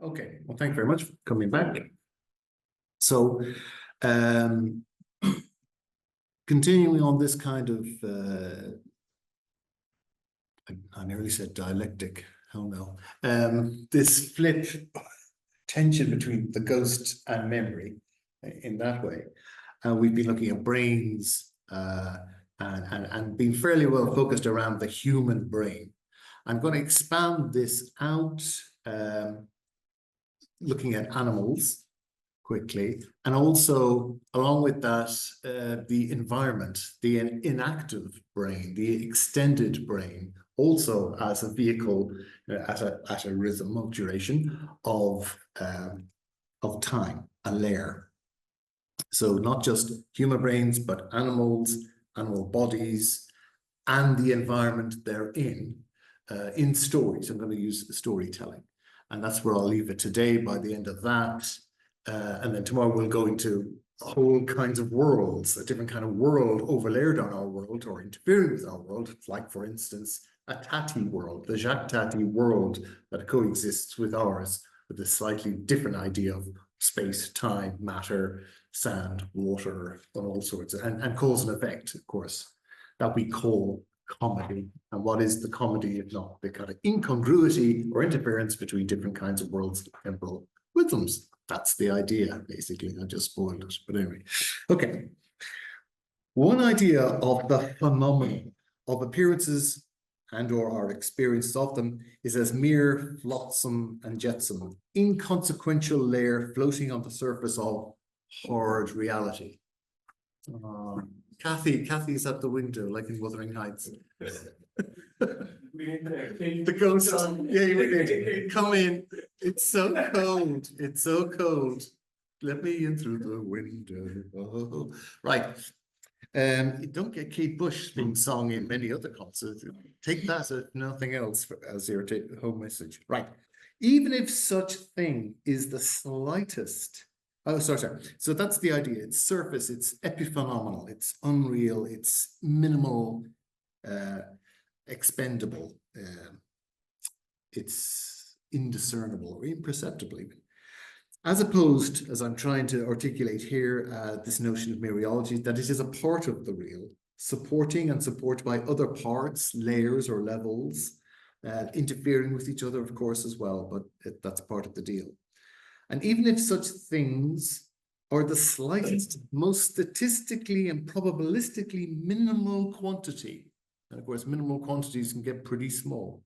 Okay, well, thank you very much for coming back. So, continuing on this kind of, I nearly said dialectic, oh no, this flip tension between the ghost and memory in that way. We've been looking at brains and being fairly well focused around the human brain. I'm going to expand this out, looking at animals quickly, and also along with that, the environment, the inactive brain, the extended brain, also as a vehicle, at a rhythm of duration of time, a layer. So not just human brains, but animals, animal bodies, and the environment they're in stories. I'm going to use storytelling. And that's where I'll leave it today by the end of that. And then tomorrow we'll go into whole kinds of worlds, a different kind of world overlaid on our world or interfering with our world, like, for instance, a Tati world, the Jacques Tati world that coexists with ours, with a slightly different idea of space, time, matter, sand, water, and all sorts of, and cause and effect, of course, that we call comedy. And what is the comedy if not the kind of incongruity or interference between different kinds of worlds, temporal rhythms? That's the idea, basically. I just spoiled it, but anyway. Okay. One idea of the phenomenon of appearances and/or our experiences of them is as mere flotsam and jetsam, inconsequential layer floating on the surface of hard reality. Kathy's at the window, like in Wuthering Heights. The ghost. Yeah, you come in. It's so cold. It's so cold. Let me in through the window. Oh. Right. You don't get Kate Bush being sung in many other concerts. Take that if nothing else as your take-home message. Right. Even if such thing is the slightest. Oh, sorry. So that's the idea. It's surface, it's epiphenomenal, it's unreal, it's minimal, expendable, it's indiscernible or imperceptible even. As opposed, as I'm trying to articulate here, this notion of mereology, that it is a part of the real, supporting and supported by other parts, layers or levels, interfering with each other, of course, as well, but that's part of the deal. And even if such things are the slightest, most statistically and probabilistically minimal quantity, and of course, minimal quantities can get pretty small,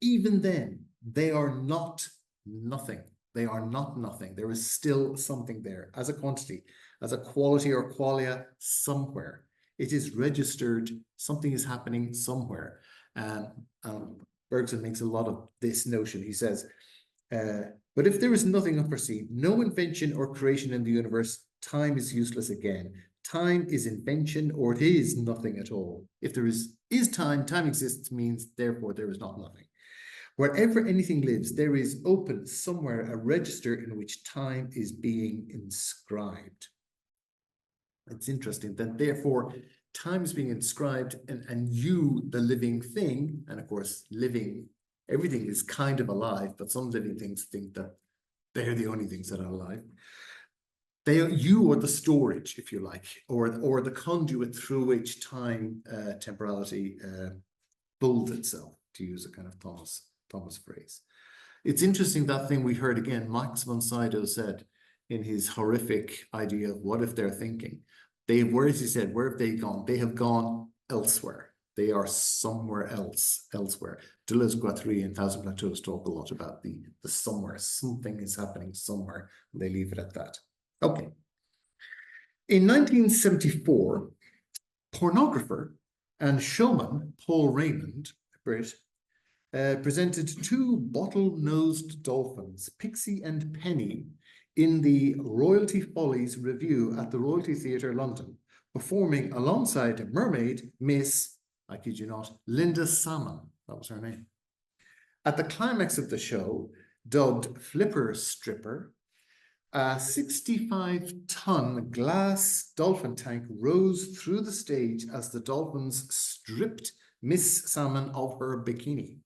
even then, they are not nothing. They are not nothing. There is still something there as a quantity, as a quality or qualia somewhere. It is registered, something is happening somewhere. Bergson makes a lot of this notion. He says, but if there is nothing unforeseen, no invention or creation in the universe, time is useless again. Time is invention, or it is nothing at all. If there is time, time exists means therefore there is not nothing. Wherever anything lives, there is open somewhere a register in which time is being inscribed. It's interesting that therefore time is being inscribed, and you, the living thing, and of course living, everything is kind of alive, but some living things think that they're the only things that are alive. You are the storage, if you like, or the conduit through which time, temporality folds itself, to use a kind of Thomas phrase. It's interesting, that thing we heard again, Max von Sydow said in his horrific idea of what if they're thinking. Where has he said, where have they gone? They have gone elsewhere. They are somewhere else, elsewhere. Deleuze-Guattari and Thousand Plateaus talk a lot about the somewhere. Something is happening somewhere, and they leave it at that. Okay. In 1974, pornographer and showman Paul Raymond, a Brit, presented two bottle-nosed dolphins, Pixie and Penny, in the Royalty Follies Review at the Royalty Theatre, London, performing alongside a mermaid, Miss, I kid you not, Linda Salmon. That was her name. At the climax of the show, dubbed Flipper Stripper, a 65-ton glass dolphin tank rose through the stage as the dolphins stripped Miss Salmon of her bikini.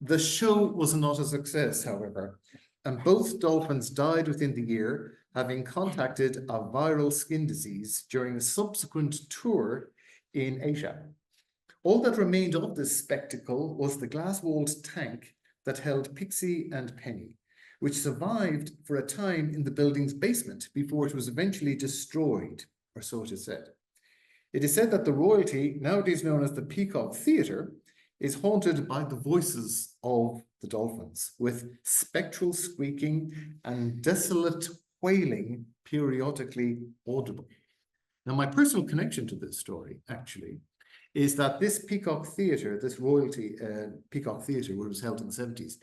The show was not a success, however, and both dolphins died within the year, having contacted a viral skin disease during a subsequent tour in Asia. All that remained of this spectacle was the glass-walled tank that held Pixie and Penny, which survived for a time in the building's basement before it was eventually destroyed, or so it is said. It is said that the royalty, nowadays known as the Peacock Theatre, is haunted by the voices of the dolphins, with spectral squeaking and desolate wailing periodically audible. Now, my personal connection to this story, actually, is that this Peacock Theatre, this royalty Peacock Theatre, where it was held in the 70s,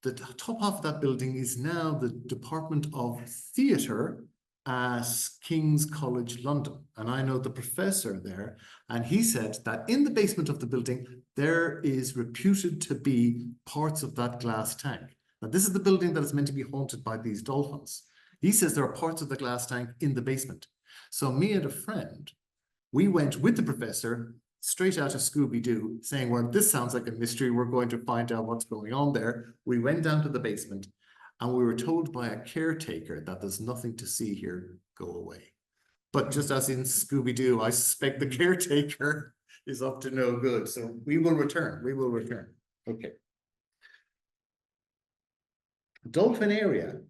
the top half of that building is now the Department of Theatre at King's College London. And I know the professor there, and he said that in the basement of the building, there is reputed to be parts of that glass tank. Now, this is the building that is meant to be haunted by these dolphins. He says there are parts of the glass tank in the basement. So me and a friend, we went with the professor straight out of Scooby-Doo, saying, well, this sounds like a mystery. We're going to find out what's going on there. We went down to the basement, and we were told by a caretaker that there's nothing to see here, go away. But just as in Scooby-Doo, I suspect the caretaker is up to no good. So we will return. Okay. Dolphinaria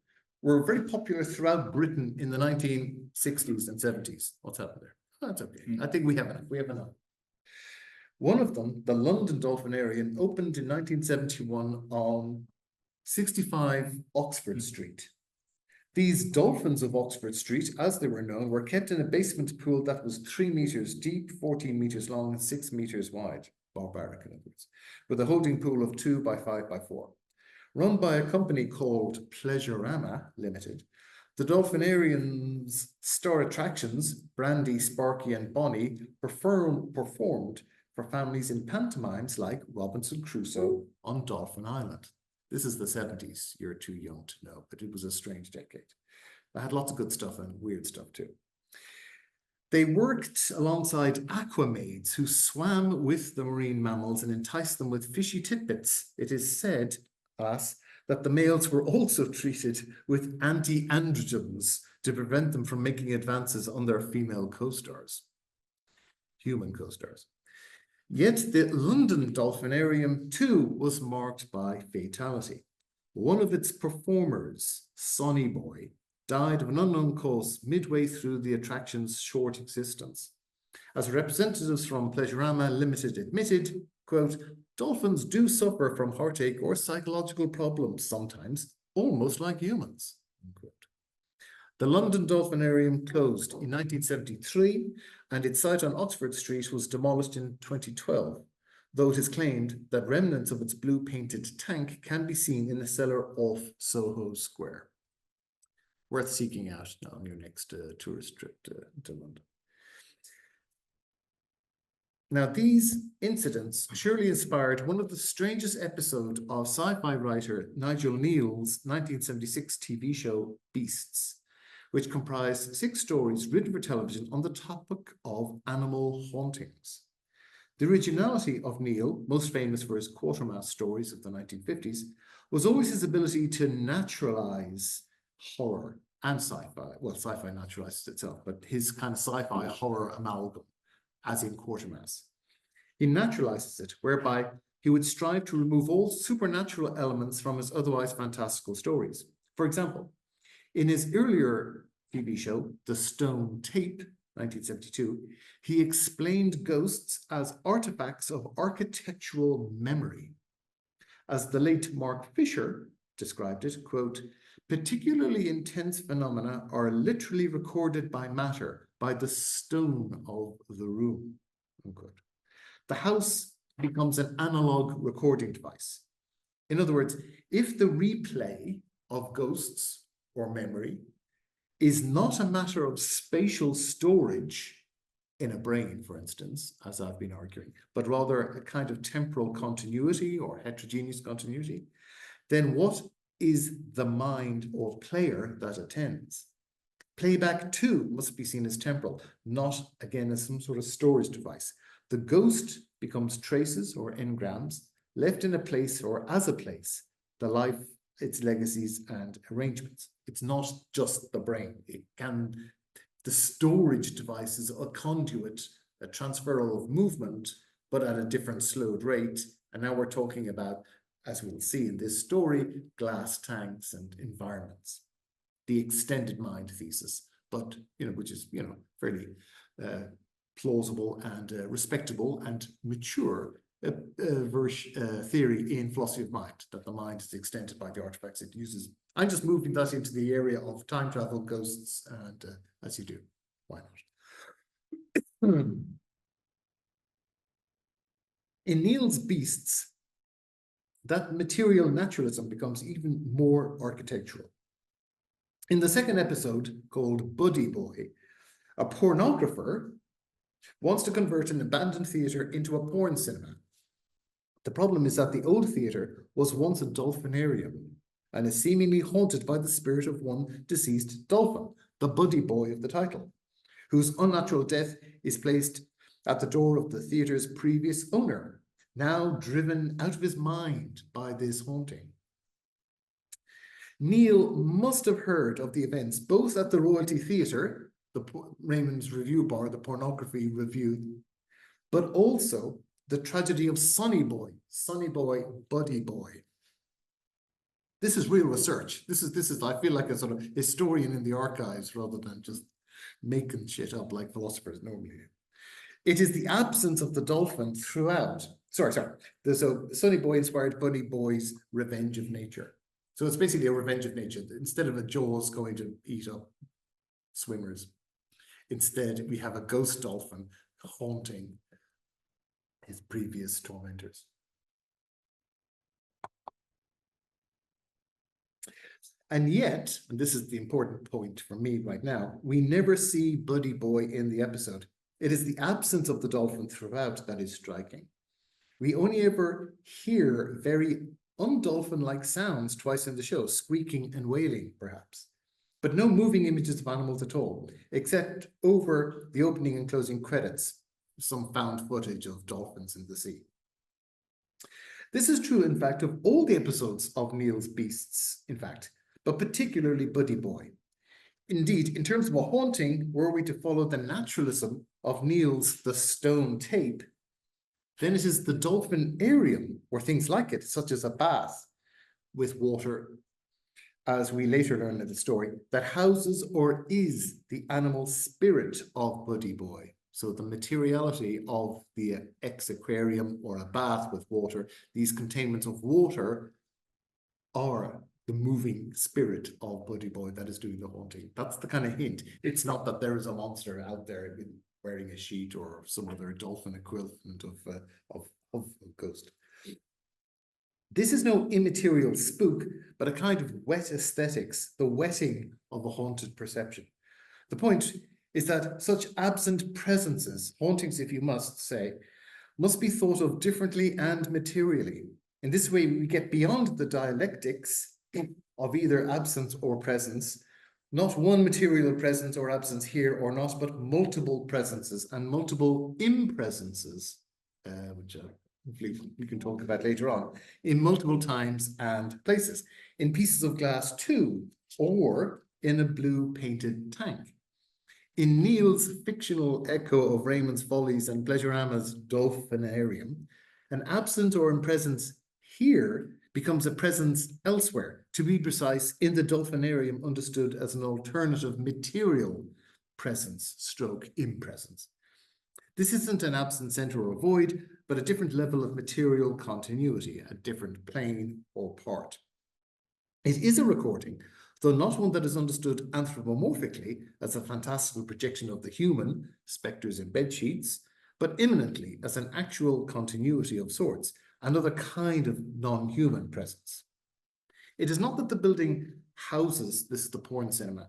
were very popular throughout Britain in the 1960s and 70s. What's happened there? Oh, that's okay. I think we have enough. One of them, the London Dolphinarium, opened in 1971 on 65 Oxford Street. These dolphins of Oxford Street, as they were known, were kept in a basement pool that was 3 meters deep, 14 meters long, and 6 meters wide, barbaric in other words, with a holding pool of 2 by 5 by 4. Run by a company called Pleasurama Limited, the Dolphinarium's star attractions, Brandy, Sparky, and Bonnie, performed for families in pantomimes like Robinson Crusoe on Dolphin Island. This is the 70s. You're too young to know, but it was a strange decade. I had lots of good stuff and weird stuff too. They worked alongside aquamaids who swam with the marine mammals and enticed them with fishy tidbits. It is said, alas, that the males were also treated with anti-androgens to prevent them from making advances on their female co-stars, human co-stars. Yet the London Dolphinarium too was marked by fatality. One of its performers, Sonny Boy, died of an unknown cause midway through the attraction's short existence. As representatives from Pleasurama Limited admitted, quote, dolphins do suffer from heartache or psychological problems sometimes, almost like humans, unquote. The London Dolphinarium closed in 1973, and its site on Oxford Street was demolished in 2012, though it is claimed that remnants of its blue-painted tank can be seen in a cellar off Soho Square. Worth seeking out now on your next tourist trip to London. Now, these incidents surely inspired one of the strangest episodes of sci-fi writer Nigel Neal's 1976 TV show Beasts, which comprised 6 stories written for television on the topic of animal hauntings. The originality of Neal, most famous for his Quatermass stories of the 1950s, was always his ability to naturalize horror and sci-fi. Well, sci-fi naturalizes itself, but his kind of sci-fi horror amalgam, as in Quatermass. He naturalizes it, whereby he would strive to remove all supernatural elements from his otherwise fantastical stories. For example, in his earlier TV show, The Stone Tape, 1972, he explained ghosts as artifacts of architectural memory. As the late Mark Fisher described it, quote, particularly intense phenomena are literally recorded by matter, by the stone of the room, unquote. The house becomes an analog recording device. In other words, if the replay of ghosts or memory is not a matter of spatial storage in a brain, for instance, as I've been arguing, but rather a kind of temporal continuity or heterogeneous continuity, then what is the mind or player that attends? Playback too must be seen as temporal, not again as some sort of storage device. The ghost becomes traces or engrams, left in a place or as a place, the life, its legacies and arrangements. It's not just the brain. The storage device is a conduit, a transferal of movement, but at a different slowed rate. And now we're talking about, as we'll see in this story, glass tanks and environments. The extended mind thesis, but which is fairly plausible and respectable and mature theory in philosophy of mind, that the mind is extended by the artifacts it uses. I'm just moving that into the area of time travel, ghosts, and as you do, why not? In Neil's Beasts, that material naturalism becomes even more architectural. In the second episode, called Buddy Boy, a pornographer wants to convert an abandoned theatre into a porn cinema. The problem is that the old theatre was once a dolphinarium and is seemingly haunted by the spirit of one deceased dolphin, the Buddy Boy of the title, whose unnatural death is placed at the door of the theatre's previous owner, now driven out of his mind by this haunting. Neil must have heard of the events both at the Royalty Theatre, the Raymond's Review Bar, the pornography review, but also the tragedy of Sonny Boy, Buddy Boy. This is real research. This is I feel like a sort of historian in the archives rather than just making shit up like philosophers normally do. It is the absence of the dolphin throughout. So Sonny Boy inspired Buddy Boy's Revenge of Nature. So it's basically a revenge of nature. Instead of a Jaws going to eat up swimmers, instead we have a ghost dolphin haunting his previous tormentors. And yet, and this is the important point for me right now, we never see Buddy Boy in the episode. It is the absence of the dolphin throughout that is striking. We only ever hear very undolphin-like sounds twice in the show, squeaking and wailing, perhaps. But no moving images of animals at all, except over the opening and closing credits, some found footage of dolphins in the sea. This is true, in fact, of all the episodes of Neil's Beasts, in fact, but particularly Buddy Boy. Indeed, in terms of a haunting, were we to follow the naturalism of Neil's The Stone Tape, then it is the dolphinarium, or things like it, such as a bath with water, as we later learn in the story, that houses or is the animal spirit of Buddy Boy. So the materiality of the ex-aquarium or a bath with water, these containments of water are the moving spirit of Buddy Boy that is doing the haunting. That's the kind of hint. It's not that there is a monster out there wearing a sheet or some other dolphin equivalent of a ghost. This is no immaterial spook, but a kind of wet aesthetics, the wetting of a haunted perception. The point is that such absent presences, hauntings if you must say, must be thought of differently and materially. In this way, we get beyond the dialectics of either absence or presence, not one material presence or absence here or not, but multiple presences and multiple impresences, which we can talk about later on, in multiple times and places, in pieces of glass too, or in a blue painted tank. In Neil's fictional echo of Raymond's Follies and Pleasurama's Dolphinarium, an absence or impresence here becomes a presence elsewhere, to be precise, in the Dolphinarium understood as an alternative material presence stroke impresence. This isn't an absent center or void, but a different level of material continuity, a different plane or part. It is a recording, though not one that is understood anthropomorphically as a fantastical projection of the human, spectres in bedsheets, but imminently as an actual continuity of sorts, another kind of non-human presence. It is not that the building houses, this is the porn cinema,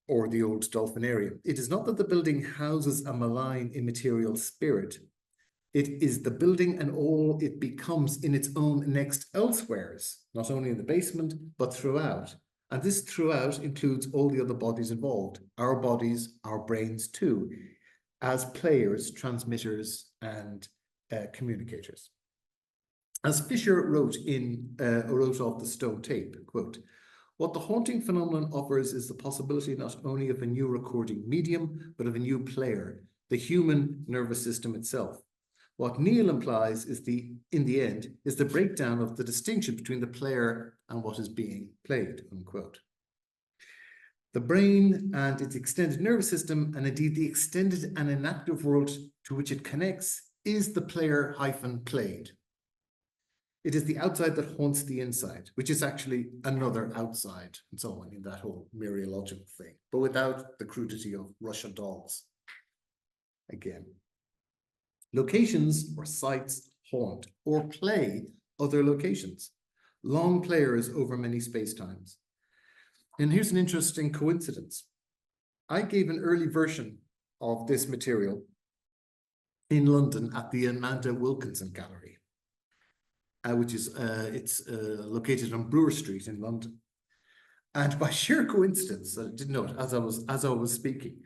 or the old Dolphinarium. It is not that the building houses a malign immaterial spirit. It is the building and all it becomes in its own next elsewheres, not only in the basement, but throughout. And this throughout includes all the other bodies involved, our bodies, our brains too, as players, transmitters, and communicators. As Fisher wrote off the stone tape, quote, "What the haunting phenomenon offers is the possibility not only of a new recording medium, but of a new player, the human nervous system itself. What Neil implies is in the end, is the breakdown of the distinction between the player and what is being played," unquote. The brain and its extended nervous system, and indeed the extended and inactive world to which it connects, is the player-played. It is the outside that haunts the inside, which is actually another outside, and so on, in that whole mereological thing, but without the crudity of Russian dolls. Again, locations or sites haunt or play other locations, long players over many spacetimes. And here's an interesting coincidence. I gave an early version of this material in London at the Amanda Wilkinson Gallery, which is located on Brewer Street in London. And by sheer coincidence, I didn't know it as I was speaking,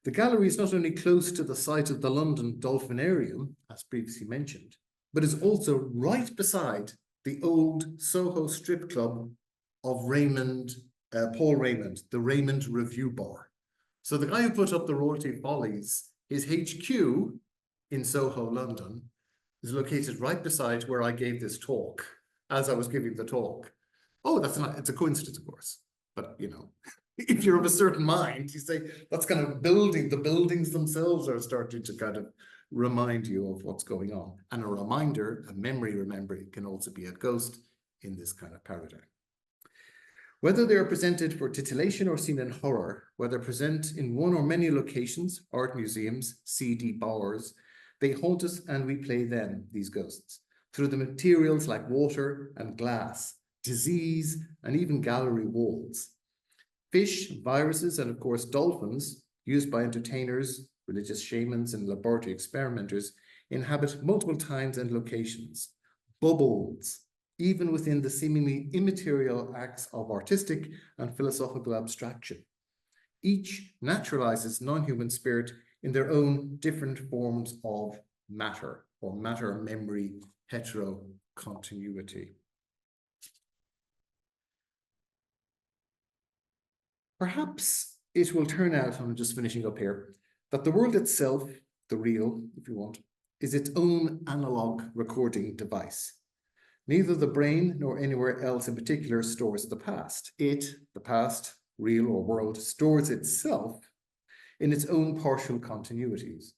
the gallery is not only close to the site of the London Dolphinarium, as previously mentioned, but is also right beside the old Soho strip club of Paul Raymond, the Raymond Review Bar. So the guy who put up the Royalty Follies, his HQ in Soho, London, is located right beside where I gave this talk, as I was giving the talk. Oh, it's a coincidence, of course. But, you know, if you're of a certain mind, you say, that's kind of the buildings themselves are starting to kind of remind you of what's going on. And a memory remembering can also be a ghost in this kind of paradigm. Whether they are presented for titillation or seen in horror, whether present in one or many locations, art museums, CD bars, they haunt us and we play them, these ghosts, through the materials like water and glass, disease, and even gallery walls. Fish, viruses, and of course dolphins, used by entertainers, religious shamans, and laboratory experimenters, inhabit multiple times and locations. Bubbles, even within the seemingly immaterial acts of artistic and philosophical abstraction. Each naturalizes non-human spirit in their own different forms of matter, or matter-memory heterocontinuity. Perhaps it will turn out, I'm just finishing up here, that the world itself, the real, if you want, is its own analog recording device. Neither the brain nor anywhere else in particular stores the past. The past, real or world, stores itself in its own partial continuities.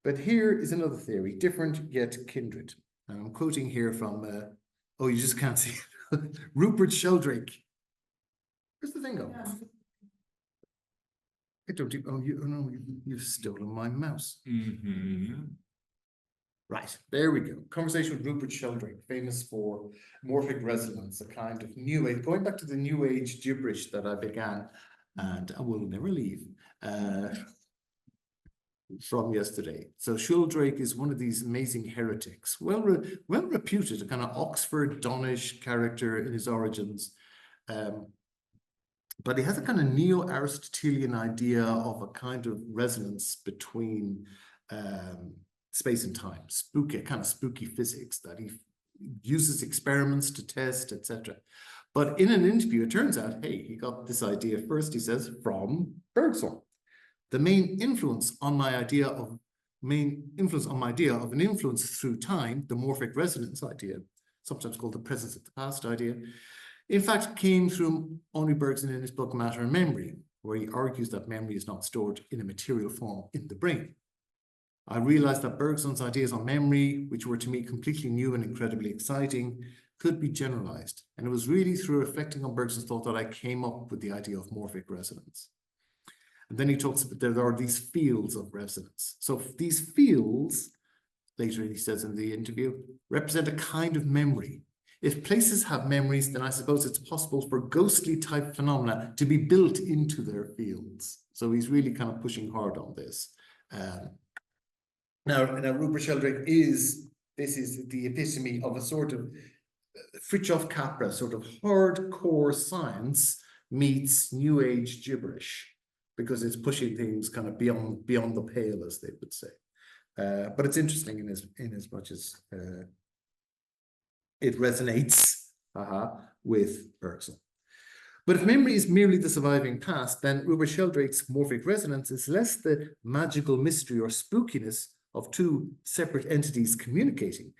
But here is another theory, different yet kindred. And I'm quoting here from, oh, you just can't see it. Rupert Sheldrake. Where's the thing go? Yeah. I don't even, no, you've stolen my mouse. Mm-hmm. Right, there we go. Conversation with Rupert Sheldrake, famous for morphic resonance, a kind of new age, going back to the new age gibberish that I began, and I will never leave, from yesterday. So Sheldrake is one of these amazing heretics, well reputed, a kind of Oxford Donish character in his origins. But he has a kind of neo-Aristotelian idea of a kind of resonance between space and time, kind of spooky physics that he uses experiments to test, etc. But in an interview, it turns out, hey, he got this idea first, he says, from Bergson. The main influence on my idea of an influence through time, the morphic resonance idea, sometimes called the presence of the past idea, in fact, came through Henri Bergson in his book Matter and Memory, where he argues that memory is not stored in a material form in the brain. I realized that Bergson's ideas on memory, which were to me completely new and incredibly exciting, could be generalized. And it was really through reflecting on Bergson's thought that I came up with the idea of morphic resonance. And then he talks about there are these fields of resonance. So these fields, later he says in the interview, represent a kind of memory. If places have memories, then I suppose it's possible for ghostly type phenomena to be built into their fields. So he's really kind of pushing hard on this. Now Rupert Sheldrake is the epitome of a sort of Fritjof Capra, sort of hardcore science meets new age gibberish, because it's pushing things kind of beyond the pale, as they would say. But it's interesting in as much as it resonates with Bergson. But if memory is merely the surviving past, then Rupert Sheldrake's morphic resonance is less the magical mystery or spookiness of two separate entities communicating,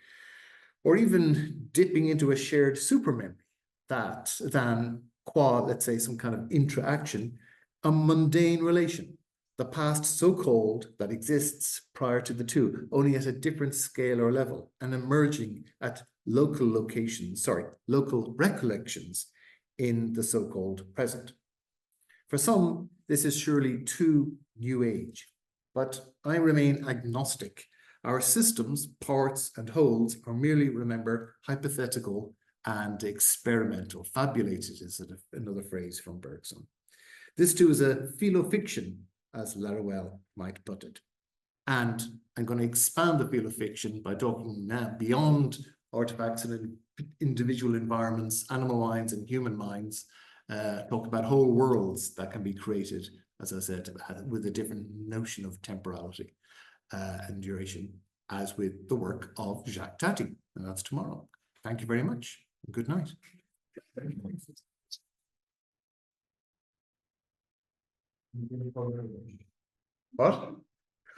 or even dipping into a shared supermemory, than qua, let's say, some kind of interaction, a mundane relation, the past so-called that exists prior to the two, only at a different scale or level, and emerging at local recollections in the so-called present. For some, this is surely too new age, but I remain agnostic. Our systems, parts and wholes are merely, remember, hypothetical and experimental. Fabulated is another phrase from Bergson. This too is a philofiction, as Laruelle might put it. And I'm going to expand the philofiction by talking now beyond artifacts and individual environments, animal minds and human minds, talk about whole worlds that can be created, as I said, with a different notion of temporality and duration, as with the work of Jacques Tati. And that's tomorrow. Thank you very much. Good night. What?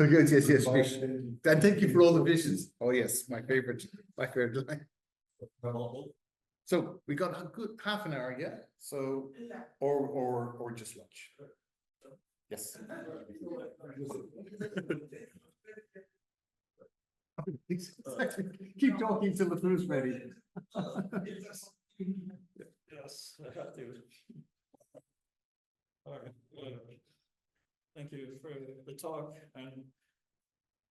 Yes, fish. And thank you for all the fishes. Oh yes, my favorite line. So we got a good half an hour, yeah. So or just lunch. Yes. Keep talking till the food's ready. Yes, I have to. All right. Thank you for the talk, and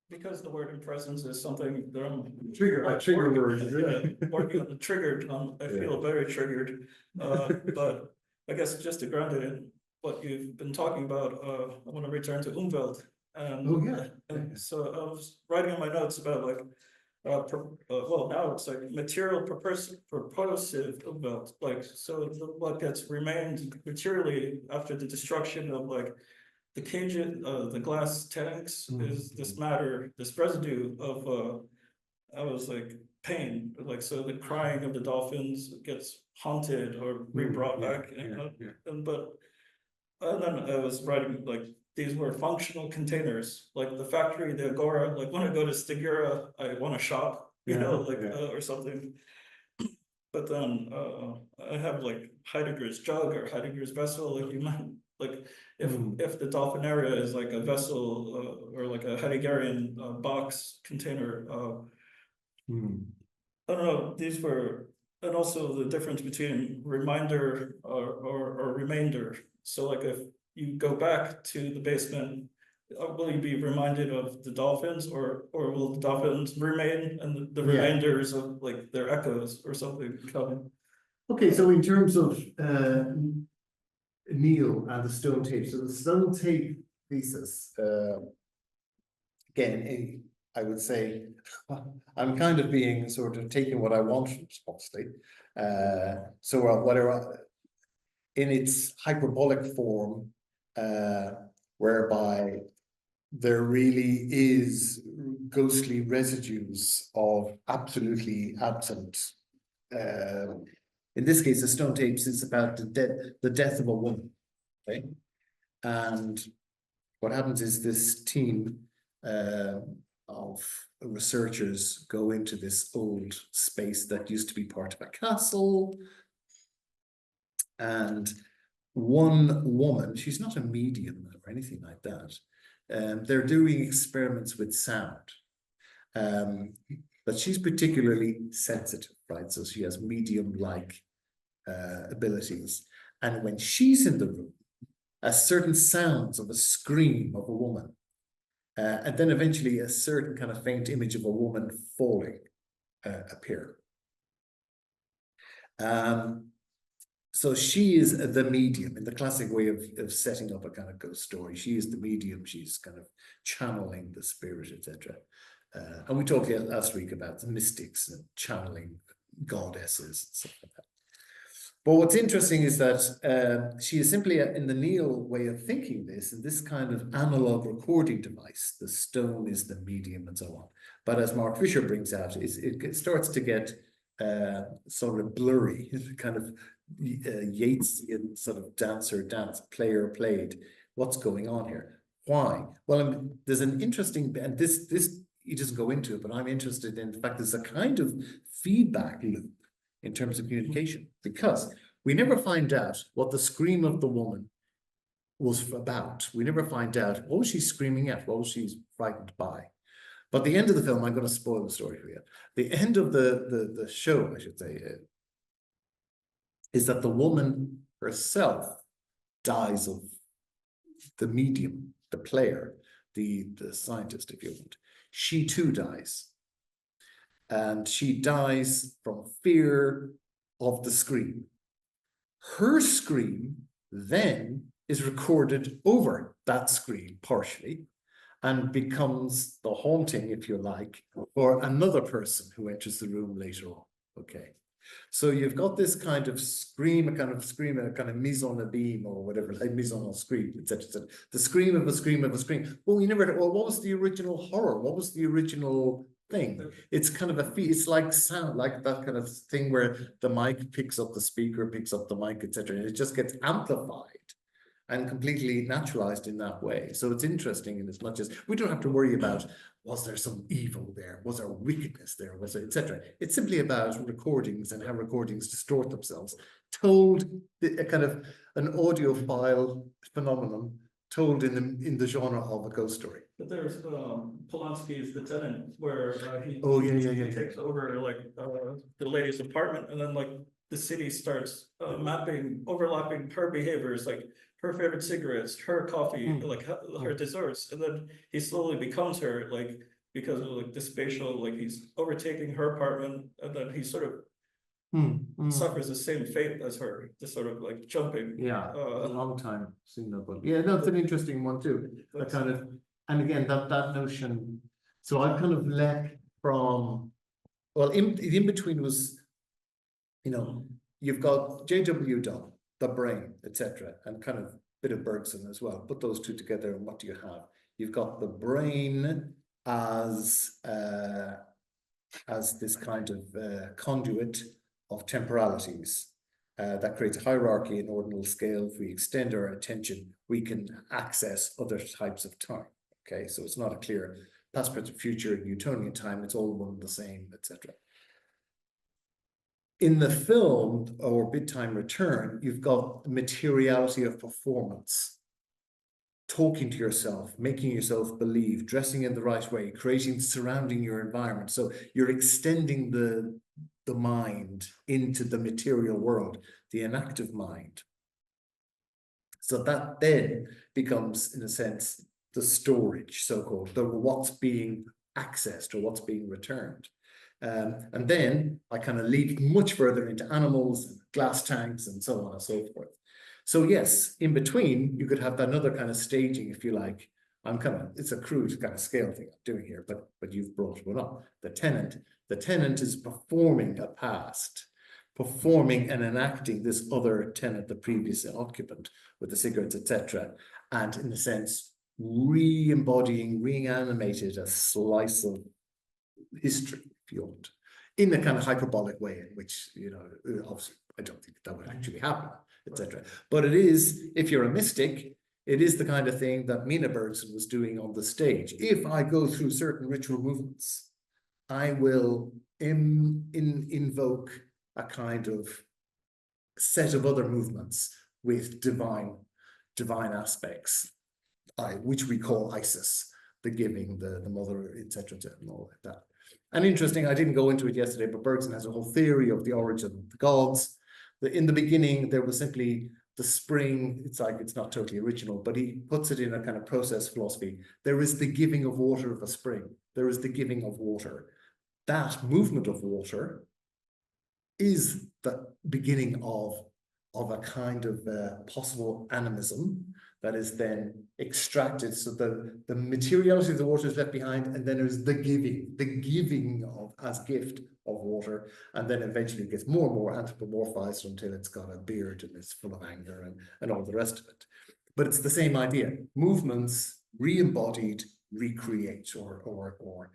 because the word impressions is something that I'm Trigger word. working on the triggered. I feel very triggered. But I guess just to ground it in what you've been talking about, I want to return to Umwelt. And so I was writing in my notes about like, well, now it's like material purposive Umwelt. Like, so what gets remained materially after the destruction of like the cage, the glass tanks is this matter, this residue of, I was like pain, like, so the crying of the dolphins gets haunted or re-brought back. And then I was writing like, these were functional containers, like the factory, the Agora, like when I go to Stageira, I want to shop, or something. But then I have like Heidegger's jug or Heidegger's vessel, like you meant, like if the Dolphinaria is like a vessel or like a Heideggerian box container, I don't know, these were, and also the difference between reminder or remainder. So like if you go back to the basement, will you be reminded of the dolphins, or will the dolphins remain and the remainders of like their echoes or something come? Okay, so in terms of Neil and the stone tape, so the stone tape thesis, again, I would say I'm kind of being sort of taking what I want from Spotsley. So whatever in its hyperbolic form, whereby there really is ghostly residues of absolutely absent. In this case, the stone tapes is about the death of a woman. Okay, and what happens is this team of researchers go into this old space that used to be part of a castle, and one woman, she's not a medium or anything like that, they're doing experiments with sound, but she's particularly sensitive, right? So she has medium-like abilities, and when she's in the room, certain sounds of a scream of a woman, and then eventually a certain kind of faint image of a woman falling appear. So she is the medium in the classic way of setting up a kind of ghost story. She is the medium. She's kind of channeling the spirit, etc. And we talked last week about the mystics and channeling goddesses and stuff like that. But what's interesting is that she is simply, in the Neil way of thinking this, and this kind of analog recording device, the stone is the medium and so on. But as Mark Fisher brings out, it starts to get sort of blurry, kind of Yeatsian sort of dancer dance, player played. What's going on here? Why? Well, I mean, there's an interesting, and this he doesn't go into it, but I'm interested in the fact there's a kind of feedback loop in terms of communication, because we never find out what the scream of the woman was about. We never find out what was she screaming at, what was she frightened by. But the end of the film, I'm going to spoil the story for you. The end of the show, I should say, is that the woman herself dies of the medium, the player, the scientist, if you want. She too dies. And she dies from fear of the scream. Her scream then is recorded over that scream partially, and becomes the haunting, if you like, for another person who enters the room later on. Okay. So you've got this kind of scream, a kind of mise en abîme or whatever, like mise en scream, etc., etc. The scream of a scream of a scream. Well, we never, well, what was the original horror? What was the original thing? It's kind of it's like sound, like that kind of thing where the mic picks up the speaker, picks up the mic, etc., and it just gets amplified and completely naturalized in that way. So it's interesting in as much as we don't have to worry about, was there some evil there? Was there wickedness there? Was there, etc. It's simply about recordings and how recordings distort themselves, told a kind of an audiophile phenomenon, told in the genre of a ghost story. But there's Polanski's The Tenant, where he takes over like the lady's apartment, and then like the city starts overlapping her behaviors, like her favorite cigarettes, her coffee, like her desserts, and then he slowly becomes her, like, because of like the spatial, like he's overtaking her apartment, and then he sort of suffers the same fate as her, just sort of like jumping. Yeah, a long time seen that one. Yeah, that's an interesting one too. That kind of, and again, that notion. So I kind of left from, well, in between was, you know, you've got J.W. Dunn, the brain, etc., and kind of a bit of Bergson as well. Put those two together, and what do you have? You've got the brain as this kind of conduit of temporalities that creates a hierarchy in ordinal scale. If we extend our attention, we can access other types of time. Okay, so it's not a clear past, present, future, Newtonian time. It's all one and the same, etc. In the film, or Bid Time Return, you've got the materiality of performance, talking to yourself, making yourself believe, dressing in the right way, surrounding your environment. So you're extending the mind into the material world, the inactive mind. So that then becomes, in a sense, the storage, so-called, the what's being accessed or what's being returned. And then I kind of lead much further into animals, and glass tanks, and so on and so forth. So yes, in between, you could have another kind of staging, if you like. It's a crude kind of scale thing I'm doing here, but you've brought one up. The tenant is performing a past, performing and enacting this other tenant, the previous occupant, with the cigarettes, etc., and in a sense, re-embodying, reanimated a slice of history, if you want, in a kind of hyperbolic way, in which, you know, obviously I don't think that would actually happen, etc. But it is, if you're a mystic, it is the kind of thing that Mina Bergson was doing on the stage. If I go through certain ritual movements, I will invoke a kind of set of other movements with divine aspects, which we call Isis, the giving, the mother, etc., and all like that. And interesting, I didn't go into it yesterday, but Bergson has a whole theory of the origin of the gods. In the beginning, there was simply the spring. It's like, it's not totally original, but he puts it in a kind of process philosophy. There is the giving of water of a spring. There is the giving of water. That movement of water is the beginning of a kind of possible animism that is then extracted. So the materiality of the water is left behind, and then there's the giving of, as gift, of water, and then eventually it gets more and more anthropomorphized until it's got a beard and it's full of anger and all the rest of it. But it's the same idea. Movements re-embodied, recreate, or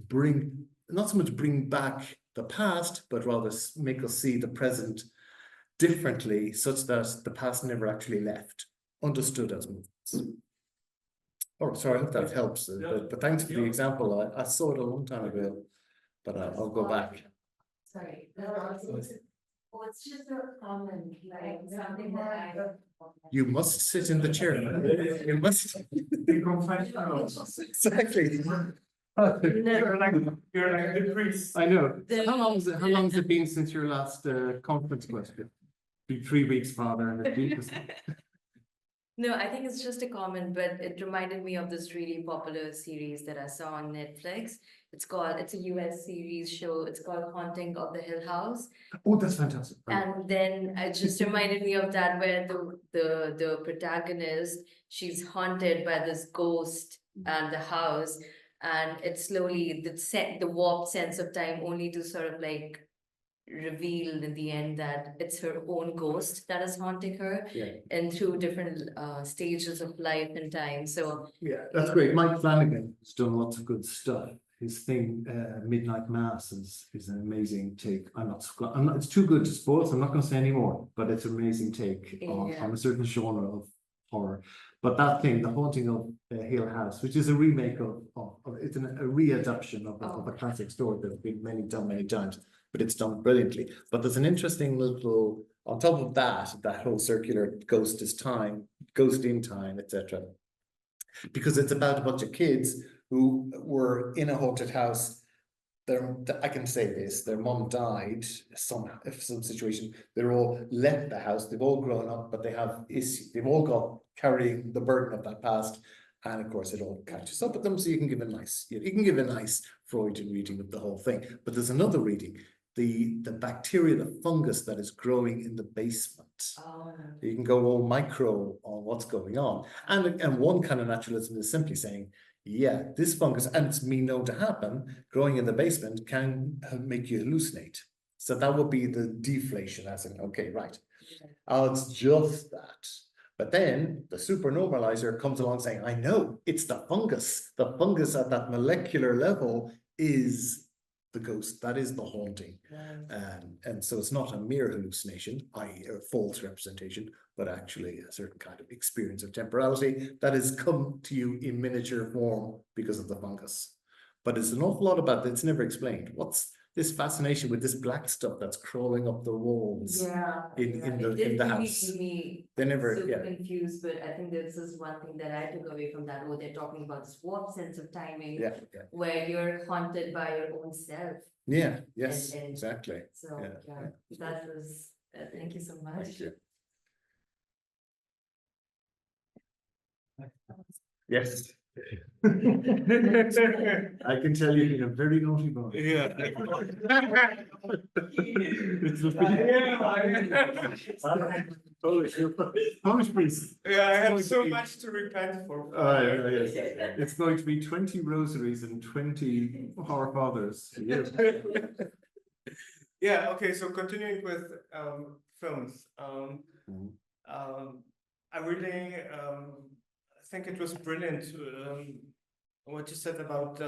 bring, not so much bring back the past, but rather make us see the present differently, such that the past never actually left, understood as movements. Oh, sorry, I hope that helps. But thanks for the example. I saw it a long time ago, but I'll go back. Sorry. Well, it's just a common, like something that I. You must sit in the chair. You must. Exactly. You're like the priest. I know. How long has it been since your last conference question? Be 3 weeks, Father, and a week. No, I think it's just a comment, but it reminded me of this really popular series that I saw on Netflix. It's a US series show. It's called Haunting of the Hill House. Oh, that's fantastic. And then it just reminded me of that, where the protagonist, she's haunted by this ghost and the house, and it's slowly the warped sense of time, only to sort of like reveal in the end that it's her own ghost that is haunting her, Yeah. and through different stages of life and time. So Yeah, that's great. Mike Flanagan has done lots of good stuff. His thing, Midnight Mass, is an amazing take. I'm not. It's too good to spoil, so I'm not going to say any more. But it's an amazing take on a certain genre of horror. But that thing, The Haunting of Hill House, which is a remake of it's a readaptation of a classic story that's been done many times, but it's done brilliantly. But there's an interesting little, on top of that whole circular ghost in time, etc. Because it's about a bunch of kids who were in a haunted house. I can say this, their mom died, some situation. They're all left the house, they've all grown up, but they have issues. They've all got carrying the burden of that past. And of course, it all catches up with them. So you can give a nice Freudian reading of the whole thing. But there's another reading, the bacteria, the fungus that is growing in the basement. You can go all micro on what's going on. And one kind of naturalism is simply saying, yeah, this fungus, and it's been known to happen, growing in the basement can make you hallucinate. So that would be the deflation, as in, okay, right. Oh, it's just that. But then the supernormalizer comes along saying, I know, it's the fungus. The fungus at that molecular level is the ghost, that is the haunting. And so it's not a mere hallucination, i.e. a false representation, but actually a certain kind of experience of temporality that has come to you in miniature form because of the fungus. But it's an awful lot about that. It's never explained. What's this fascination with this black stuff that's crawling up the walls in the house? They never confused, but I think this is one thing that I took away from that. They're talking about this warped sense of timing, where you're haunted by your own self. Yeah, yes, exactly. So that was thank you so much. Thank you. Yes. I can tell you in a very naughty boy. Yeah. Polish priest. Yeah, I have so much to repent for. Yes. It's going to be 20 rosaries and 20 Our Fathers. Yeah, okay, so continuing with films. I really think it was brilliant what you said about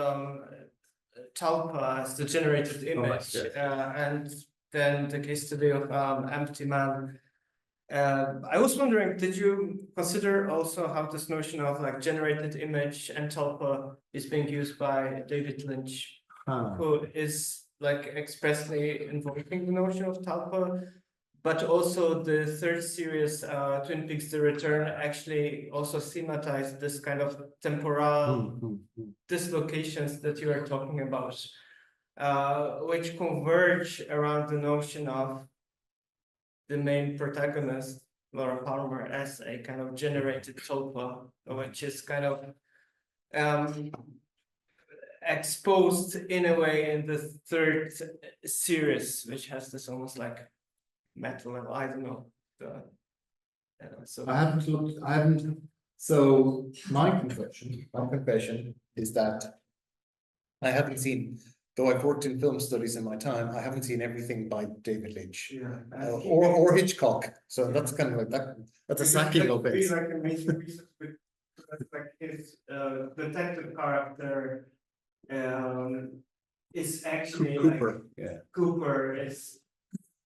Talpa as the generated image, and then the case study of Empty Man. I was wondering, did you consider also how this notion of like generated image and Talpa is being used by David Lynch, who is like expressly invoking the notion of Talpa? But also the third series, Twin Peaks: The Return, actually also thematized this kind of temporal dislocations that you are talking about, which converge around the notion of the main protagonist, Laura Palmer, as a kind of generated tulpa, which is kind of exposed in a way in the third series, which has this almost like metal level. I don't know. So I haven't looked. I haven't. So my confession is that I haven't seen. Though I've worked in film studies in my time, I haven't seen everything by David Lynch or Hitchcock. So that's kind of like that. That's a sacking of it. Like amazing research with like his detective character, is actually Cooper, yeah. Cooper is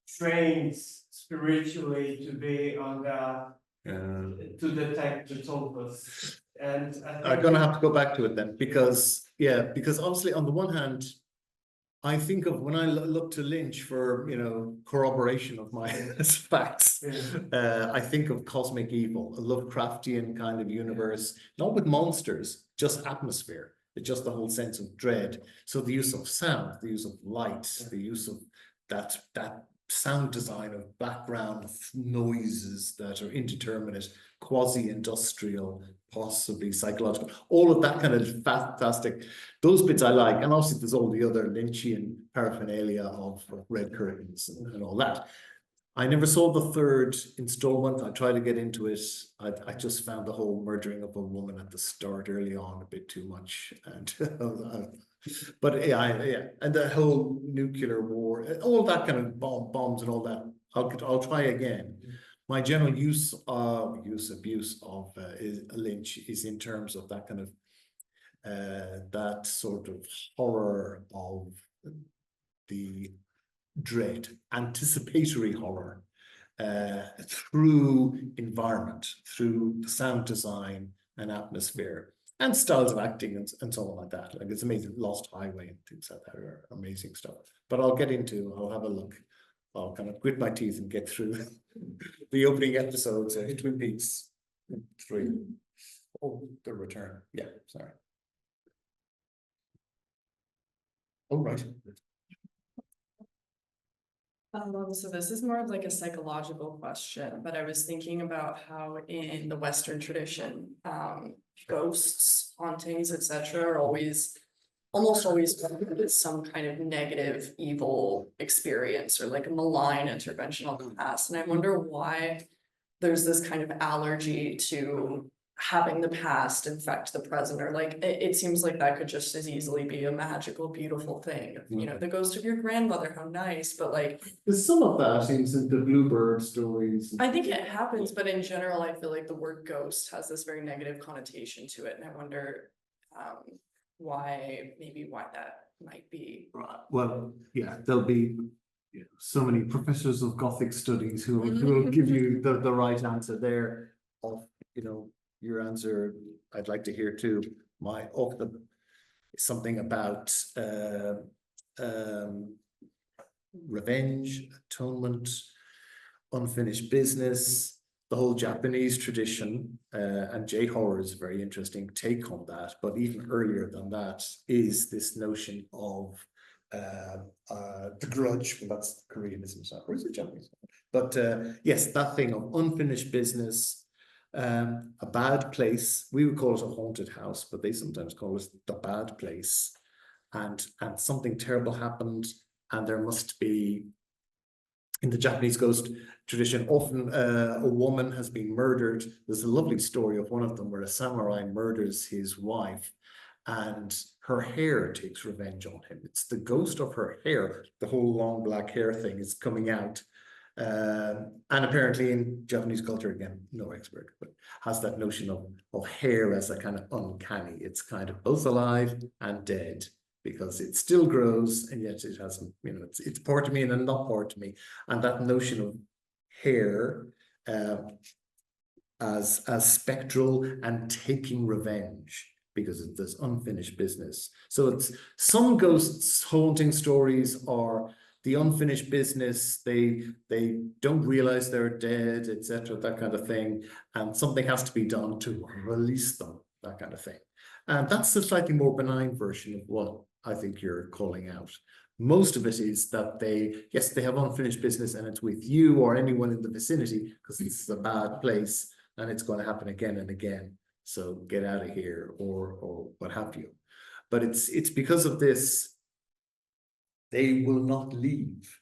trained spiritually to be on to detect the topos. And I'm gonna have to go back to it then, because obviously on the one hand, I think of when I look to Lynch for, corroboration of my facts, I think of cosmic evil, a Lovecraftian kind of universe, not with monsters, just atmosphere, just the whole sense of dread. So the use of sound, the use of light, the use of that sound design of background noises that are indeterminate, quasi-industrial, possibly psychological, all of that kind of fantastic, those bits I like. And obviously there's all the other Lynchian paraphernalia of red curtains and all that. I never saw the third installment. I tried to get into it. I just found the whole murdering of a woman at the start early on a bit too much. And but yeah, and the whole nuclear war, all that kind of bombs and all that. I'll try again. My general abuse of Lynch is in terms of that kind of that sort of horror of the dread, anticipatory horror through environment, through the sound design and atmosphere and styles of acting and so on like that. Like it's amazing. Lost Highway and things like that are amazing stuff. But I'll have a look. I'll kind of grit my teeth and get through the opening episodes of Twin Peaks 3. Oh, The Return. Yeah, sorry. Oh, right. So this is more of like a psychological question, but I was thinking about how in the Western tradition, ghosts, hauntings, etc., are almost always with some kind of negative, evil experience or like a malign intervention on the past. And I wonder why there's this kind of allergy to having the past infect the present, or like it seems like that could just as easily be a magical, beautiful thing. The ghost of your grandmother, how nice, but like there's some of that in the Bluebird stories. I think it happens, but in general, I feel like the word ghost has this very negative connotation to it, and I wonder why that might be. Right. Well, yeah, there'll be so many professors of Gothic studies who will give you the right answer there. Of your answer, I'd like to hear too. Something about revenge, atonement, unfinished business, the whole Japanese tradition, and J-horror is a very interesting take on that. But even earlier than that is this notion of the grudge. Well, that's Koreanism, or is it Japanese? But yes, that thing of unfinished business, a bad place. We would call it a haunted house, but they sometimes call it the bad place. And something terrible happened, and there must be, in the Japanese ghost tradition, often a woman has been murdered. There's a lovely story of one of them where a samurai murders his wife, and her hair takes revenge on him. It's the ghost of her hair. The whole long black hair thing is coming out. And apparently in Japanese culture, again, no expert, but has that notion of hair as a kind of uncanny. It's kind of both alive and dead, because it still grows, and yet it hasn't, it's part of me and not part of me. And that notion of hair as spectral and taking revenge, because there's unfinished business. So it's some ghosts haunting stories are the unfinished business. They don't realize they're dead, etc., that kind of thing, and something has to be done to release them, that kind of thing. And that's a slightly more benign version of what I think you're calling out. Most of it is that they have unfinished business, and it's with you or anyone in the vicinity, because this is a bad place and it's going to happen again and again. So get out of here, or what have you. But it's because of this, they will not leave,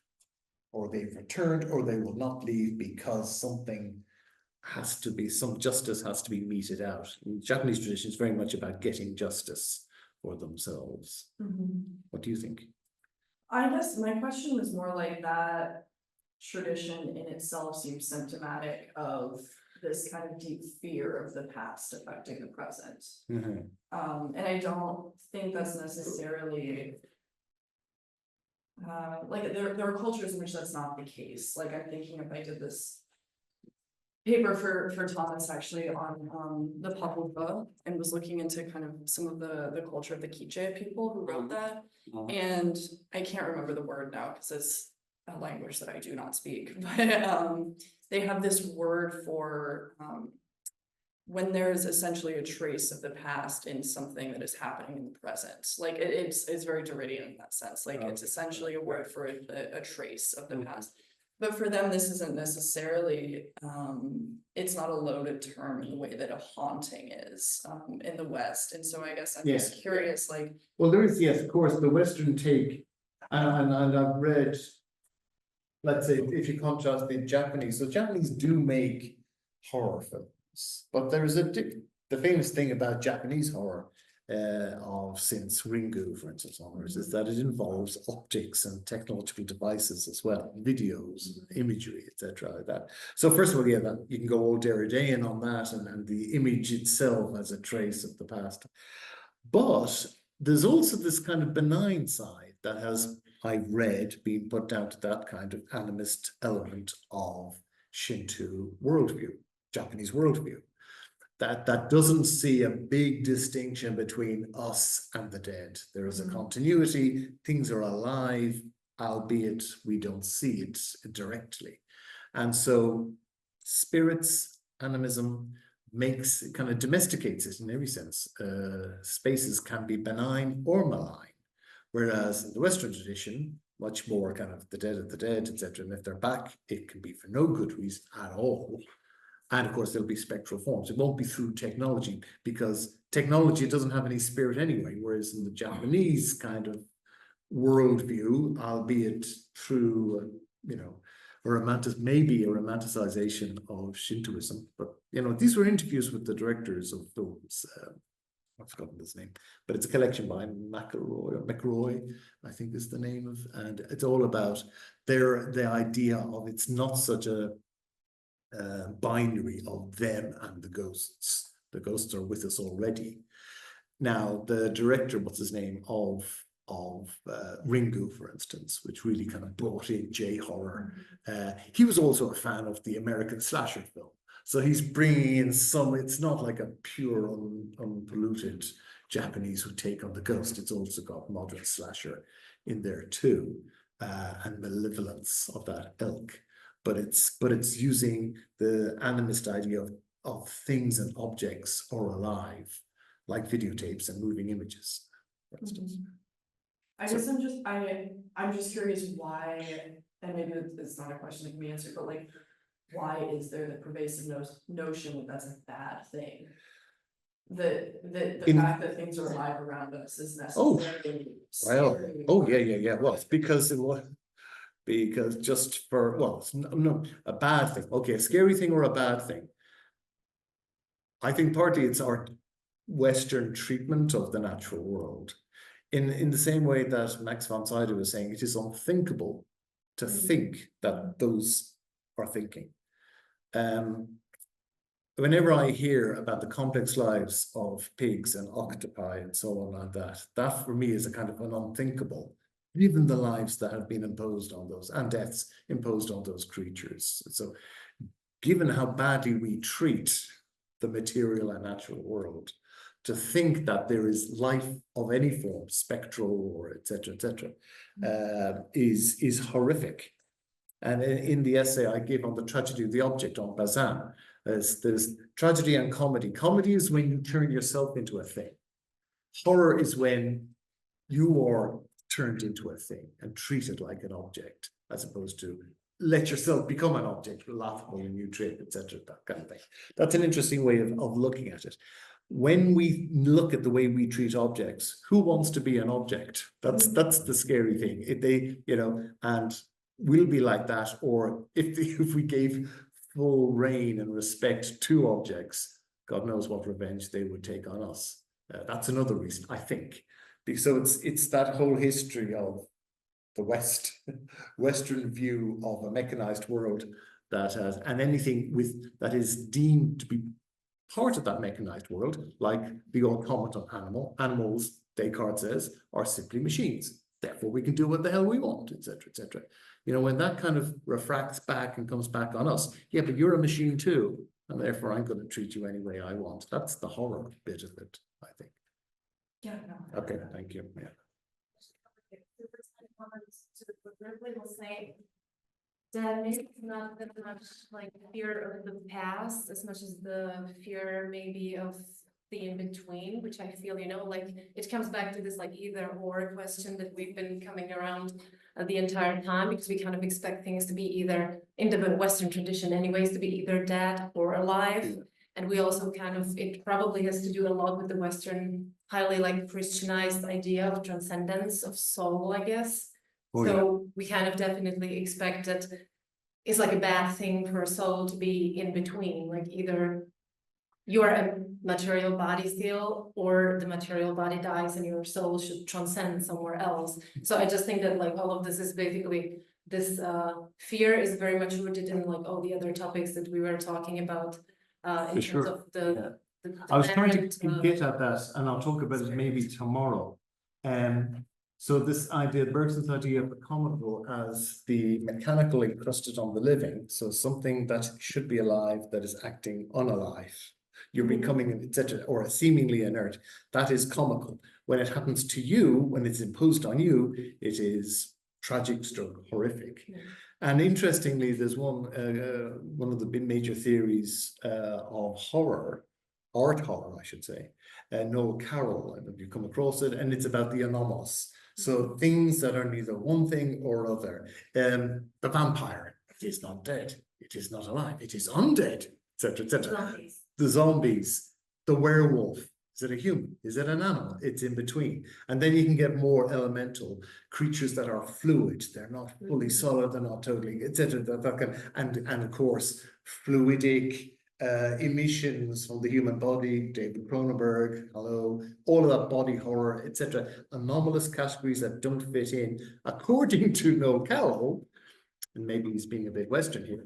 or they've returned, or they will not leave because something has to be, some justice has to be meted out. In Japanese tradition is very much about getting justice for themselves. What do you think? I guess my question was more like that tradition in itself seems symptomatic of this kind of deep fear of the past affecting the present. And I don't think that's necessarily like there are cultures in which that's not the case. Like I'm thinking if I did this paper for Thomas actually on the Papua and was looking into kind of some of the culture of the Quiche people who wrote that. And I can't remember the word now because it's a language that I do not speak, but they have this word for when there's essentially a trace of the past in something that is happening in the present. Like it's very Derridian in that sense. Like it's essentially a word for a trace of the past. But for them, this isn't necessarily, it's not a loaded term in the way that a haunting is in the West. And so I guess I'm just curious, like. Well, there is, yes, of course, the Western take, and I've read, let's say, if you contrast the Japanese, so Japanese do make horror films, but there is the famous thing about Japanese horror since Ringu, for instance, onwards, is that it involves optics and technological devices as well, videos, imagery, etc. like that. So first of all, yeah, that you can go all Derridian on that, and the image itself as a trace of the past. But there's also this kind of benign side that has, I've read, been put down to that kind of animist element of Shinto worldview, Japanese worldview. That doesn't see a big distinction between us and the dead. There is a continuity, things are alive, albeit we don't see it directly. And so spirits, animism kind of domesticates it in every sense. Spaces can be benign or malign, whereas in the Western tradition, much more kind of the dead of the dead, etc. And if they're back, it can be for no good reason at all. And of course, there'll be spectral forms. It won't be through technology because technology doesn't have any spirit anyway. Whereas in the Japanese kind of worldview, albeit through, maybe a romanticization of Shintoism. But, these were interviews with the directors of those, I've forgotten his name, but it's a collection by McRoy, I think is the name of, and it's all about the idea of it's not such a binary of them and the ghosts. The ghosts are with us already. Now, the director, what's his name, of Ringu, for instance, which really kind of brought in J-horror. He was also a fan of the American slasher film. So he's bringing in it's not like a pure, unpolluted Japanese take on the ghost. It's also got modern slasher in there too, and malevolence of that ilk. But it's using the animist idea of things and objects are alive, like videotapes and moving images, for instance. I guess I'm just curious why, and maybe it's not a question that can be answered, but like, why is there the pervasive notion that that's a bad thing? The fact that things are alive around us is necessarily scary. Yeah. Well, it's because just for, it's not a bad thing. Okay, a scary thing or a bad thing. I think partly it's our Western treatment of the natural world. In the same way that Max von Sydow was saying, it is unthinkable to think that those are thinking. Whenever I hear about the complex lives of pigs and octopi and so on like that for me is a kind of an unthinkable, even the lives that have been imposed on those and deaths imposed on those creatures. So given how badly we treat the material and natural world, to think that there is life of any form, spectral or etc., is horrific. And in the essay I give on the tragedy of the object on Bazin, there's tragedy and comedy. Comedy is when you turn yourself into a thing. Horror is when you are turned into a thing and treated like an object, as opposed to let yourself become an object, laughable and you trip, etc., that kind of thing. That's an interesting way of looking at it. When we look at the way we treat objects, who wants to be an object? That's the scary thing. And we'll be like that, or if we gave full reign and respect to objects, God knows what revenge they would take on us. That's another reason, I think. So it's that whole history of the Western view of a mechanized world that has, and anything that is deemed to be part of that mechanized world, like the automaton animals, Descartes says, are simply machines. therefore we can do what the hell we want, etc., etc. You know, when that kind of refracts back and comes back on us, yeah, but you're a machine too, and therefore I'm going to treat you any way I want. That's the horror bit of it, I think. Yeah. Okay, thank you. Yeah. Will say that maybe it's not that much like fear of the past as much as the fear maybe of the in-between, which I feel, you know, like it comes back to this like either or question that we've been coming around the entire time, because we kind of expect things to be either in the Western tradition anyways, to be either dead or alive. And we also kind of, it probably has to do a lot with the Western highly like Christianized idea of transcendence of soul, I guess. So we kind of definitely expect that it's like a bad thing for a soul to be in between, like either you're a material body still, or the material body dies and your soul should transcend somewhere else. So I just think that like all of this is basically, this fear is very much rooted in like all the other topics that we were talking about in terms of the I was trying merit, to get at that, and I'll talk about it maybe tomorrow. So this idea, Bergson's idea of the comical as the mechanical encrusted on the living, so something that should be alive that is acting unalive. You're becoming, etc., or seemingly inert. That is comical. When it happens to you, when it's imposed on you, it is tragic stroke horrific. And interestingly, there's one of the big major theories of horror, art horror, I should say, Noel Carroll, and you come across it, and it's about the anomalous. So things that are neither one thing or other. The vampire, it is not dead, it is not alive, it is undead, etc., etc. The zombies, the werewolf, is it a human? Is it an animal? It's in between. And then you can get more elemental creatures that are fluid. They're not fully solid, they're not totally, etc. And of course, fluidic emissions from the human body, David Cronenberg, hello, all of that body horror, etc. Anomalous categories that don't fit in, according to Noel Carroll, and maybe he's being a bit Western here,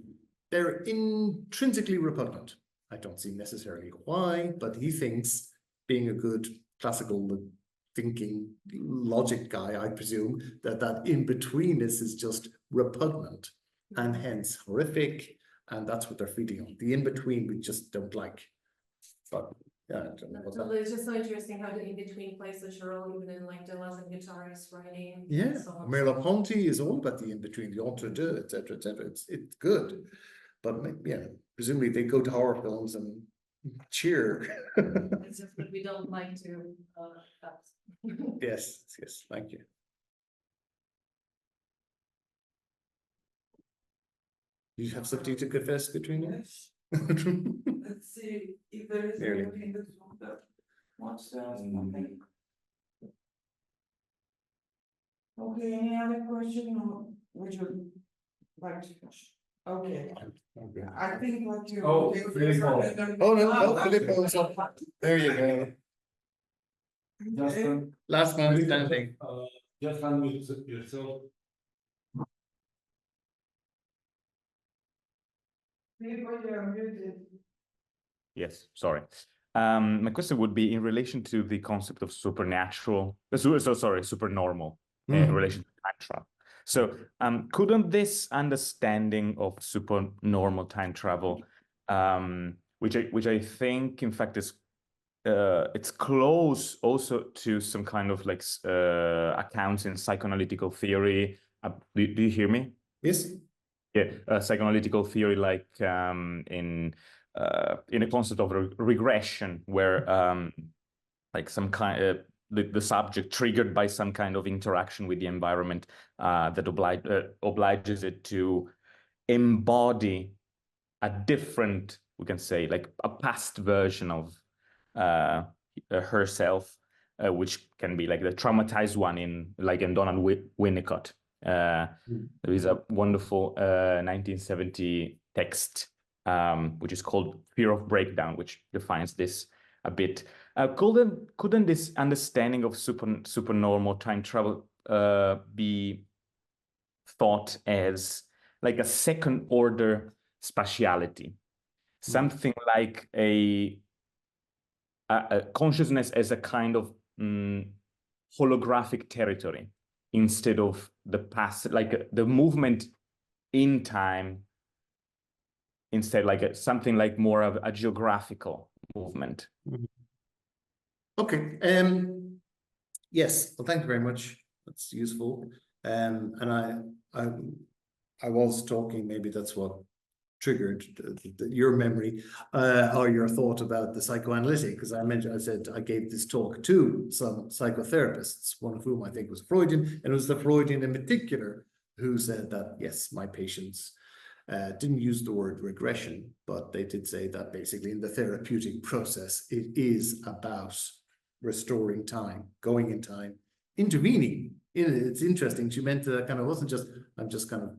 they're intrinsically repugnant. I don't see necessarily why, but he thinks, being a good classical thinking logic guy, I presume, that in-betweenness is just repugnant and hence horrific, and that's what they're feeding on. The in-between we just don't like. But yeah, I don't know what that. It's just so interesting how the in-between plays such a role even in like Deleuze and guitarist writing. Yeah, So on. Merleau-Ponty is all about the in-between, the entre-deux, etc., etc. It's good. But yeah, presumably they go to horror films and cheer. It's just that we don't like to Yes, thank you. You have something to confess, Katrina? Yes. Let's see if there is Nearly. anything in this room that wants to ask something. Okay, any other question, or would you like to finish? Okay, Okay. I think what you. Oh, Filippo. Oh, no, Filippo's up. There you go. Okay. Last man standing. Just unmute yourself. Filippo, you're muted. Yes, sorry. My question would be in relation to the concept of supernatural, supernormal in relation to time travel. So, couldn't this understanding of supernormal time travel, which I think, in fact, is it's close also to some kind of like accounts in psychoanalytical theory. Do you hear me? Yes. Yeah, psychoanalytical theory, like in a concept of regression, where like some kind the subject triggered by some kind of interaction with the environment that obliges it to embody a different, we can say, like a past version of herself, which can be like the traumatized one in Donald Winnicott. There is a wonderful 1970 text which is called Fear of Breakdown, which defines this a bit. Couldn't this understanding of supernormal time travel be thought as like a second order spatiality, something like a consciousness as a kind of holographic territory, instead of the past, like the movement in time, instead like something like more of a geographical movement. Okay, yes, well, thank you very much. That's useful. And I was talking, maybe that's what triggered your memory or your thought about the psychoanalytic, because I said I gave this talk to some psychotherapists, one of whom I think was Freudian, and it was the Freudian in particular who said that, yes, my patients didn't use the word regression, but they did say that basically in the therapeutic process, it is about restoring time, going in time, intervening. It's interesting. She meant that kind of wasn't just, I'm just kind of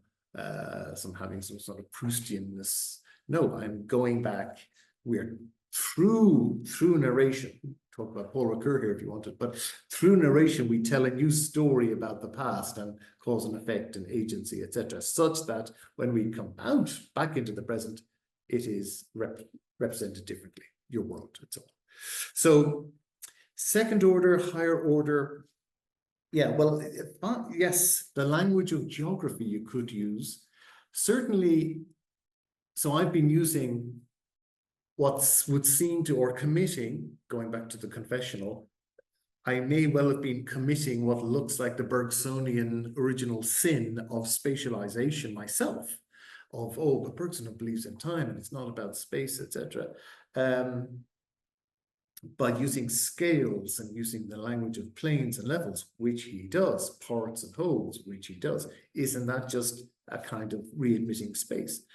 having some sort of Proustianness. No, I'm going back. We're through narration. Talk about Paul Ricoeur here if you wanted, but through narration, we tell a new story about the past and cause and effect and agency, etc., such that when we come out back into the present, it is represented differently, your world and so on. So second order, higher order. Yeah, well, yes, the language of geography you could use. Certainly, so I've been using what would seem to, or committing, going back to the confessional, I may well have been committing what looks like the Bergsonian original sin of spatialization myself, of, oh, but Bergson believes in time and it's not about space, etc. By using scales and using the language of planes and levels, which he does, parts and wholes, which he does, isn't that just a kind of readmitting space?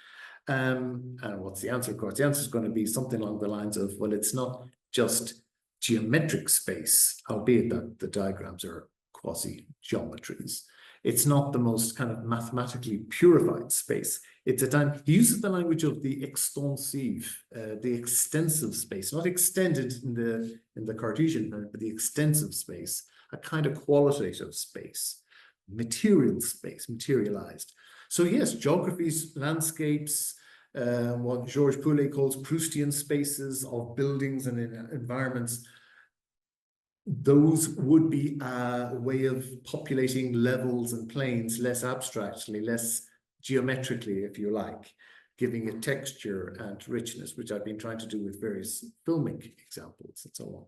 And what's the answer? Of course, the answer is going to be something along the lines of, well, it's not just geometric space, albeit that the diagrams are quasi-geometries. It's not the most kind of mathematically purified space. It's a time, he uses the language of the extensive, the extensive space, not extended in the Cartesian, but the extensive space, a kind of qualitative space, material space, materialized. So yes, geographies, landscapes, what Georges Poulet calls Proustian spaces of buildings and environments, those would be a way of populating levels and planes less abstractly, less geometrically, if you like, giving it texture and richness, which I've been trying to do with various filmic examples and so on.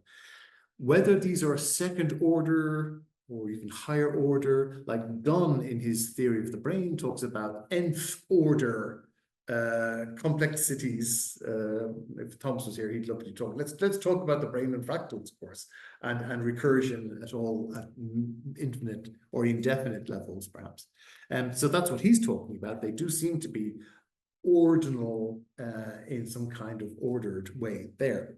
Whether these are second order or even higher order, like Dunn in his theory of the brain talks about nth order complexities. If Thomas was here, he'd love to talk. Let's talk about the brain and fractals, of course, and recursion at all at infinite or indefinite levels, perhaps. And so that's what he's talking about. They do seem to be ordinal in some kind of ordered way there.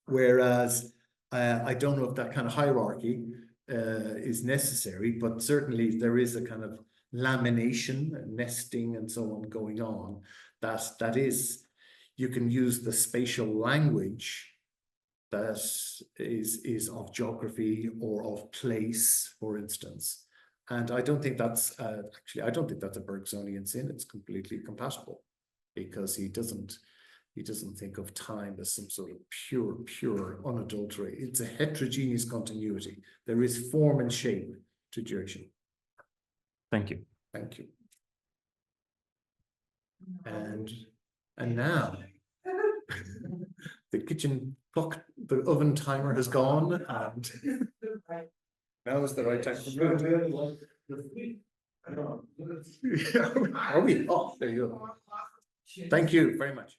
Whereas I don't know if that kind of hierarchy is necessary, but certainly there is a kind of lamination, nesting, and so on going on. That is, you can use the spatial language that is of geography or of place, for instance. And I don't think that's actually, I don't think that's a Bergsonian sin. It's completely compatible because he doesn't think of time as some sort of pure, unadulterated. It's a heterogeneous continuity. There is form and shape to duration. Thank you. Thank you. And now the kitchen clock, the oven timer has gone, and now is the right time for food. Are we? Oh, there you go. Thank you very much.